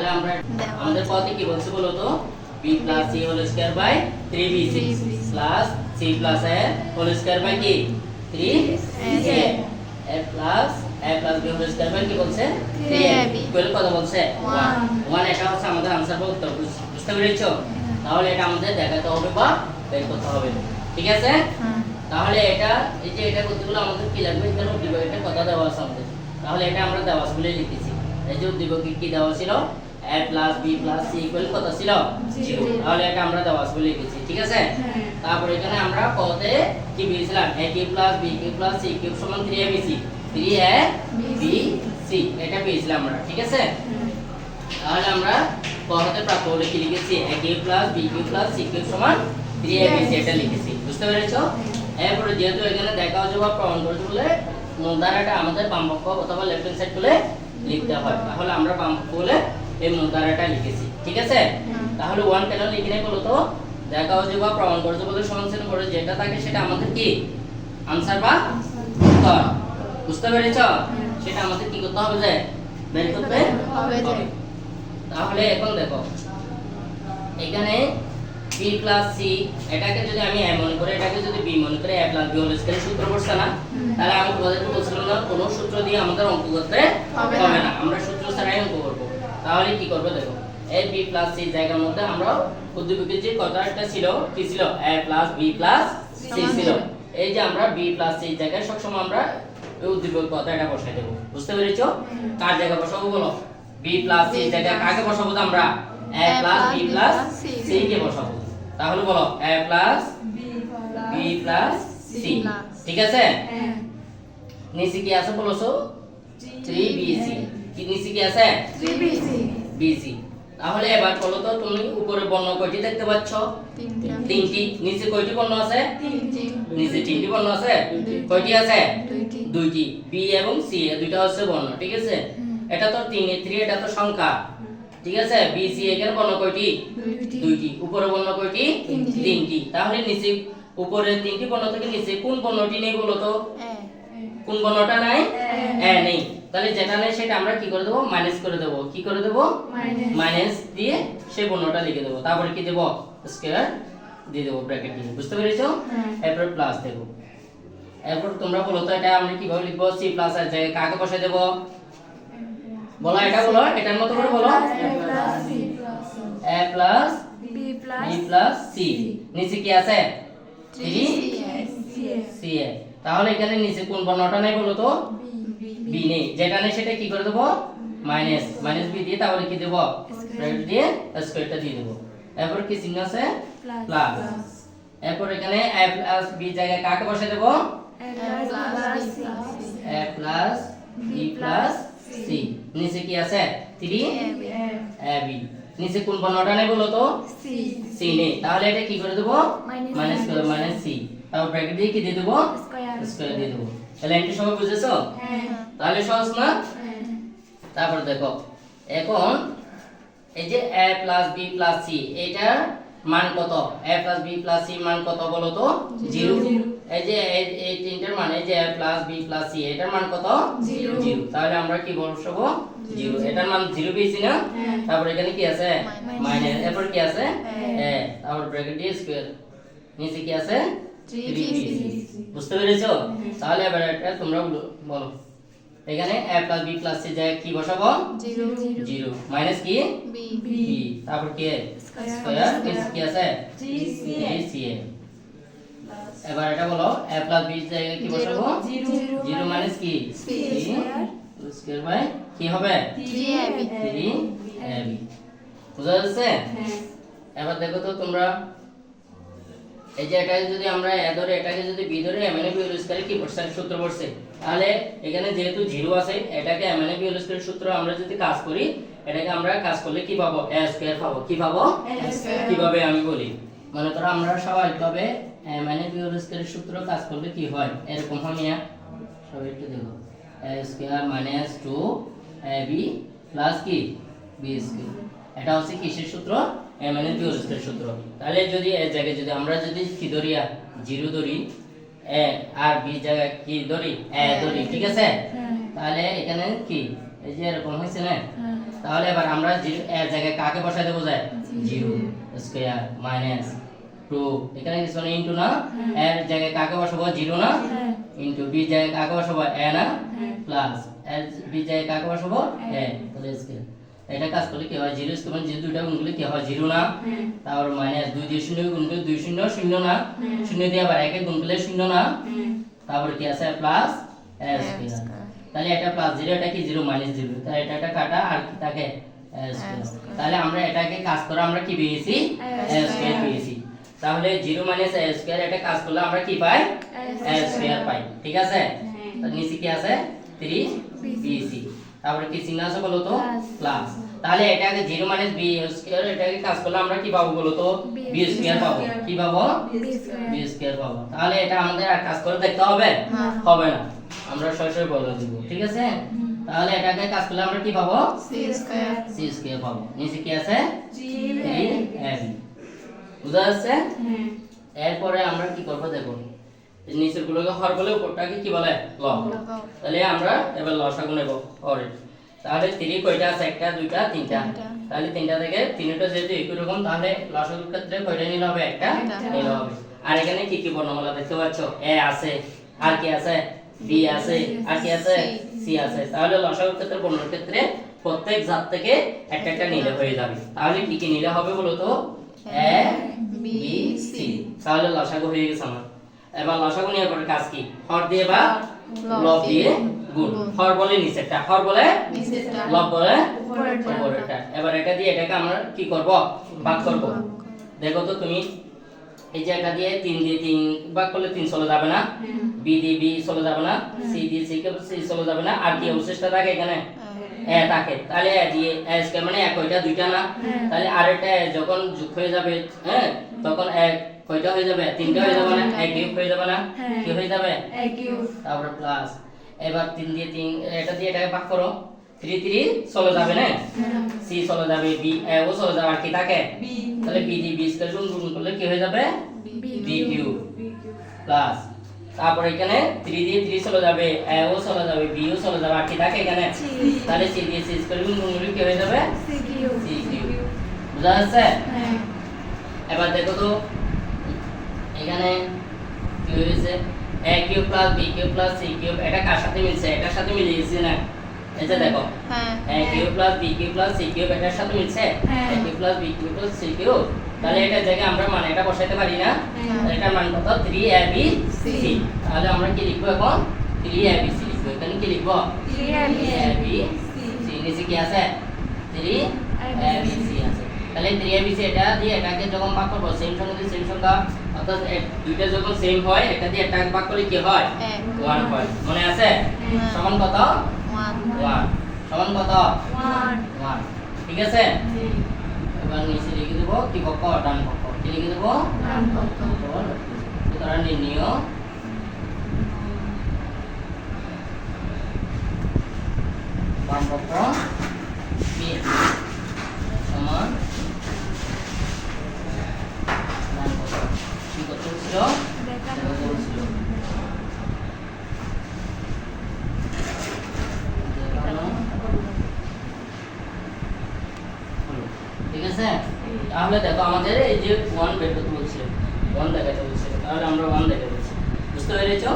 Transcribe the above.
তাহলে আমরা আমাদের পথে কি বলছে বলো তো b plus c whole square by 3bc plus c plus a whole square by কি 3a a plus b whole square by কি বলছে 3ab ইকুয়াল কত বলছে 1 এটা হচ্ছে আমাদের आंसर বা উত্তর বুঝতে পেরেছো তাহলে এটা আমাদের দেখাতে হবে বা বের করতে হবে ঠিক আছে তাহলে এটা এই যে এটা কতগুলো আমাদের কি লাগবে এখানে উদ্দীপকের কথা দেওয়া আছে আমাদের তাহলে এটা আমরা দেওয়া বলে লিখেছি এই যে উদ্দীপকে কি দেওয়া ছিল a + b + c = কত ছিল 0 তাহলে এটা আমরা দেওয়া বলে লিখেছি ঠিক আছে তারপর এখানে আমরা পদে কি পেয়েছিলাম a + b + c = 3abc 3abc এটা পেয়েছিলাম আমরা ঠিক আছে তাহলে আমরা পদে প্রাপ্ত বলে কি লিখেছি a + b + c = 3abc এটা লিখেছি বুঝতে পেরেছো এরপরে যেহেতু এখানে দেখা হচ্ছে বা প্রমাণ করতে বলে মূলধারাটা আমাদের বাম পক্ষ অথবা লেফট হ্যান্ড সাইড বলে লিখতে হয় তাহলে আমরা বাম পক্ষ বলে এই মূলধারাটা লিখেছি ঠিক আছে তাহলে 1 কেন লিখি নাই বলো তো দেখা হচ্ছে বা প্রমাণ করতে বলে সমানচিহ্ন করে যেটা থাকে সেটা আমাদের কি आंसर বা উত্তর বুঝতে পেরেছো সেটা আমাদের কি করতে হবে যে বের করতে হবে তাহলে এখন দেখো এখানে b + c এটাকে যদি আমি a মনে করি এটাকে যদি b মনে করি a + b হোল স্কয়ার সূত্র পড়ছ না তাহলে আমি তোমাদেরকে বলছিলাম না কোনো সূত্র দিয়ে আমাদের অঙ্ক করতে হবে না আমরা সূত্র ছাড়াই অঙ্ক করব তাহলে কি করব দেখো a b + c জায়গার মধ্যে আমরা উদ্দীপকের যে কথাটা ছিল কি ছিল a + b + c ছিল এই যে আমরা b + c জায়গায় সবসময় আমরা এই উদ্দীপকের কথাটা বসাই দেব বুঝতে পেরেছো কার জায়গায় বসাবো বলো b + c জায়গায় কাকে বসাবো আমরা a + b + c কে বসাবো তাহলে বলো a + b + c ঠিক আছে নিচে কি আছে বলছো 3bc কি নিচে কি আছে 3bc তাহলে এবার বলো তো তুমি উপরে বর্ণ কয়টি দেখতে পাচ্ছ তিনটি নিচে কয়টি বর্ণ আছে নিচে তিনটি বর্ণ আছে কয়টি আছে দুইটি b এবং c এই দুইটা হচ্ছে বর্ণ ঠিক আছে এটা তো 3 এটা তো সংখ্যা ঠিক আছে b c এখানে বর্ণ কয়টি দুইটি উপরে বর্ণ কয়টি তিনটি তাহলে নিচে উপরে তিনটি বর্ণ থেকে নিচে কোন বর্ণটি নেই বলো তো কোন বর্ণটা নাই এ নেই তাহলে যেটা নেই সেটা আমরা কি করে দেব মাইনাস করে দেব কি করে দেব মাইনাস দিয়ে সেই বর্ণটা লিখে দেব তারপরে কি দেব স্কয়ার দিয়ে দেব ব্র্যাকেট দিয়ে বুঝতে পেরেছো এরপর প্লাস দেব এরপর তোমরা বলো তো এটা আমরা কিভাবে লিখব c প্লাস এর জায়গায় কাকে বসাই দেব বলো এটা বলো এটার মতো করে বলো a plus b plus c নিচে কি আছে 3 c তাহলে এখানে নিচে কোন বর্ণটা নাই বলো তো b নেই যেটা নেই সেটা কি করে দেব মাইনাস b দিয়ে তাহলে কি দেব ব্র্যাকেট দিয়ে স্কয়ারটা দিয়ে দেব এরপর কি চিহ্ন আছে প্লাস এরপর এখানে a প্লাস b জায়গায় কাকে বসাই দেব a plus b plus c নিচে কি আছে 3ab নিচে কোন বর্ণটা নেই বলো তো c নেই তাহলে এটা কি করে দেব মাইনাস c তারপর ব্র্যাকেট দিয়ে কি দিয়ে দেব স্কয়ার দিয়ে দেব তাহলে এটা সবাই বুঝেছো তাহলে সহজ না তারপর দেখো এখন এই যে a + b + c এটার মান কত a + b + c মান কত বলো তো 0 এই যে এই তিনটার মান এই যে a + b + c এটার মান কত 0 তাহলে আমরা কি বসাবো 0 এটার মান 0 পেয়েছি না তারপর এখানে কি আছে মাইনাস এরপর কি আছে a তারপর ব্র্যাকেট দিয়ে স্কয়ার নিচে কি আছে 3 বুঝতে পেরেছো তাহলে এবার এটা তোমরা বলো এখানে a + b + c জায়গায় কি বসাবো 0 মাইনাস কি b তারপর কি স্কয়ার নিচে কি আছে 3c এবার এটা বলো a + b জায়গায় কি বসাবো 0 মাইনাস কি c স্কয়ার বাই কি হবে 3ab বুঝা যাচ্ছে এবার দেখো তো তোমরা এই যে এটাকে যদি আমরা a ধরে এটাকে যদি b ধরে a মানে b হোল স্কয়ার কি পড়ছে সূত্র পড়ছে তাহলে এখানে যেহেতু 0 আছে এটাকে a মানে b হোল স্কয়ার সূত্র আমরা যদি কাজ করি এটাকে আমরা কাজ করলে কি পাবো a স্কয়ার পাবো কি পাবো কিভাবে আমি বলি মনে করো আমরা স্বাভাবিকভাবে a মানে b হোল স্কয়ার সূত্র কাজ করলে কি হয় এরকম হয় না সবাই একটু দেখো a square minus 2ab plus কি b স্কয়ার এটা হচ্ছে কিসের সূত্র a মানে b হোল স্কয়ার সূত্র তাহলে যদি এই জায়গায় যদি আমরা যদি কি ধরি 0 ধরি a আর b জায়গায় কি ধরি a ধরি ঠিক আছে তাহলে এখানে কি এই যে এরকম হইছে না তাহলে এবার আমরা এর জায়গায় কাকে বসাই দেবো যায় 0 স্কয়ার মাইনাস 2 এখানে কিছু না ইনটু না এর জায়গায় কাকে বসাবো 0 না ইনটু বি জায়গায় কাকে বসাবো a না প্লাস এর বি জায়গায় কাকে বসাবো a তাহলে স্কয়ার এটা কাজ করলে কি হয় 0 স্কয়ার মানে যে দুইটা গুণ করলে কি হয় 0 না তারপর মাইনাস 2 দিয়ে 0 গুণ করলে 2 0 0 না 0 দিয়ে আবার 1 গুণ করলে 0 না তারপর কি আছে প্লাস a স্কয়ার তাহলে এটা প্লাস 0 এটা কি 0 মাইনাস 0 তাহলে এটা কাটা আর কি থাকে a স্কয়ার তাহলে আমরা এটাকে কাজ করে আমরা কি পেয়েছি a স্কয়ার পেয়েছি তাহলে 0 মাইনাস a স্কয়ার এটা কাজ করলে আমরা কি পাই a স্কয়ার পাই ঠিক আছে তার নিচে কি আছে 3bc তারপরে কি চিহ্ন আছে বলো তো প্লাস তাহলে এটাকে 0 মাইনাস b স্কয়ার এটাকে কাজ করলে আমরা কি পাবো বলো তো b স্কয়ার পাবো কি পাবো b স্কয়ার পাবো তাহলে এটা আমাদের আর কাজ করে দেখতে হবে হবে না আমরা সরাসরি বলে দেব ঠিক আছে তাহলে এটাকে কাজ করলে আমরা কি পাবো c স্কয়ার পাবো নিচে কি আছে 3ab বুঝা যাচ্ছে এরপরে আমরা কি করব দেখো নিচের গুলোকে হর বলে উপরটাকে কি বলে লব তাহলে আমরা এবার লসাগু নেব হরে তাহলে 3 কয়টা আছে একটা দুইটা তিনটা তাহলে তিনটা থেকে তিনটা যেহেতু একই রকম তাহলে লসাগুর ক্ষেত্রে কয়টা নিলে হবে একটা নিলে হবে আর এখানে কি কি বর্ণমালা দেখতে পাচ্ছ a আছে আর কি আছে b আছে আর কি আছে c আছে তাহলে লসাগুর ক্ষেত্রে বর্ণের ক্ষেত্রে প্রত্যেক জাত থেকে একটা একটা নিলে হয়ে যাবে তাহলে কি কি নিলে হবে বলো তো a b c তাহলে লসাগু হয়ে গেছে আমার এবার লসাগু নেওয়ার পরে কাজ কি হর দিয়ে বা লব দিয়ে গুণ হর বলে নিচেরটা হর বলে নিচেরটা লব বলে উপরেরটা এবার এটা দিয়ে এটাকে আমরা কি করব ভাগ করব দেখো তো তুমি এই যে এটা দিয়ে 3 দিয়ে 3 ভাগ করলে 3 চলে যাবে না b দিয়ে b চলে যাবে না c দিয়ে c কে c চলে যাবে না আর কি অবশিষ্ট থাকে এখানে a থাকে তাহলে a দিয়ে a স্কয়ার মানে এক কয়টা দুইটা না তাহলে আর এটা যখন যোগ হয়ে যাবে হ্যাঁ তখন এক কয়টা হয়ে যাবে তিনটা হয়ে যাবে না এক কিউব হয়ে যাবে না কি হয়ে যাবে এক কিউব তারপর প্লাস এবার 3 দিয়ে 3 এটা দিয়ে এটাকে ভাগ করো 3 3 চলে যাবে না c চলে যাবে b ও চলে যাবে আর কি থাকে b তাহলে b দিয়ে b স্কয়ার গুণ করলে কি হয়ে যাবে b কিউব প্লাস তারপর এখানে 3 দিয়ে 3 চলে যাবে a ও চলে যাবে b ও চলে যাবে আর কি থাকে এখানে তাহলে c দিয়ে c স্কয়ার গুণ করলে কি হয়ে যাবে c কিউব বুঝা যাচ্ছে এবার দেখো তো এখানে কি হয়েছে a cube plus b cube plus c cube এটা কার সাথে মিলছে এটার সাথে মিলে গেছে না এই যে দেখো a cube plus b cube plus c cube এটার সাথে মিলছে a cube plus b cube plus c cube তাহলে এটা জায়গায় আমরা মানে এটা বসাইতে পারি না তাহলে এটার মান কত 3abc তাহলে আমরা কি লিখব এখন 3abc লিখব এখানে কি লিখব 3abc নিচে কি আছে 3abc আছে তাহলে 3abc এটা দিয়ে এটাকে যখন ভাগ করব সেম সংখ্যা দিয়ে সেম সংখ্যা অর্থাৎ দুইটা যখন সেম হয় এটা দিয়ে এটাকে ভাগ করলে কি হয় 1 হয় মনে আছে সমান কত 1 সমান কত 1 ঠিক আছে এবার নিচে লিখে দেব কি পক্ষ ডান পক্ষ কি লিখে দেব ডান পক্ষ সুতরাং নির্ণয় বাম পক্ষ b সমান ডান পক্ষ কি করতে ছিল দেখানো ছিল ঠিক আছে তাহলে দেখো আমাদের এই যে 1 বের করতে বলছিল 1 দেখাতে বলছিল তাহলে আমরা 1 দেখাতে বলছি বুঝতে পেরেছো